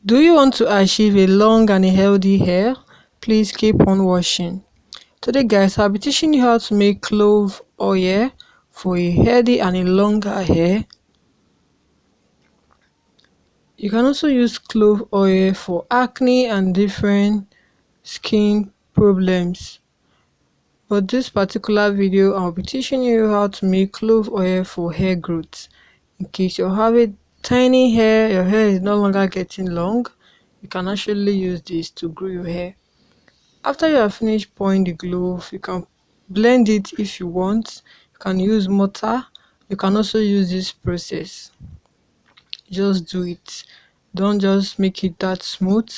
Do you want to achieve a long and a healthy hair? Please keep on watching. Today guys, I'll be teaching you how to make clove oil for a healthy and a longer hair. You can also use clove oil for acne and different skin problems. But this particular video, I'll be teaching you how to make clove oil for hair growth. In case you're having tiny hair, your hair is no longer getting long, you can actually use this to grow your hair. After you have finished pouring the clove, you can blend it if you want. You can use mortar. You can also use this process. Just do it. Don't just make it that smooth.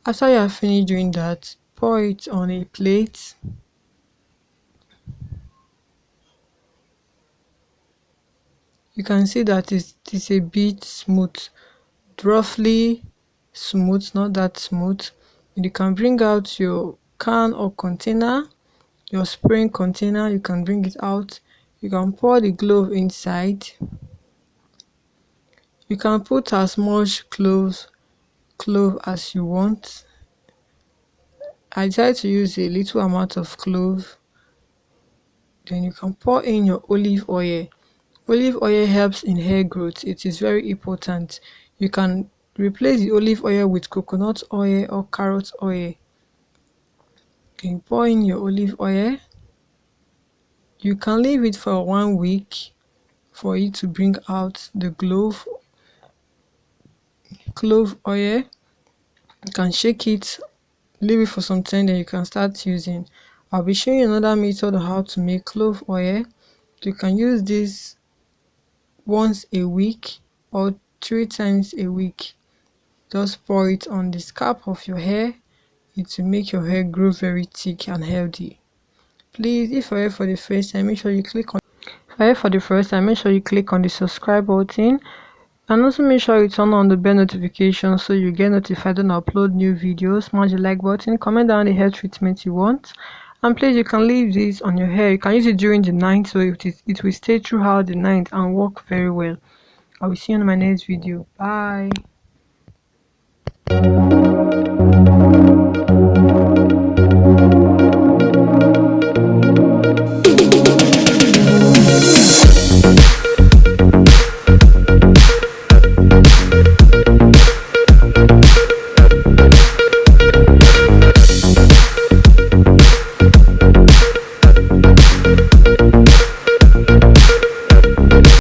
After you have finished doing that, pour it on a plate. You can see that it's a bit smooth, roughly smooth, not that smooth. You can bring out your can or container, your spraying container. You can bring it out. You can pour the clove inside. You can put as much clove as you want. I try to use a little amount of clove. Then you can pour in your olive oil. Olive oil helps in hair growth. It is very important. You can replace the olive oil with coconut oil or carrot oil. You can pour in your olive oil. You can leave it for 1 week for it to bring out the clove oil. You can shake it, leave it for some time, then you can start using. I'll be showing you another method of how to make clove oil. You can use this once a week or 3 times a week. Just pour it on the scalp of your hair. It will make your hair grow very thick and healthy. Please, if you're here for the first time, make sure you click on the subscribe button, and also make sure you turn on the bell notification so you get notified when I upload new videos. Smash the like button, comment down the hair treatment you want, and please, you can leave this on your hair. You can use it during the night so it will stay throughout the night and work very well. I will see you in my next video. Bye.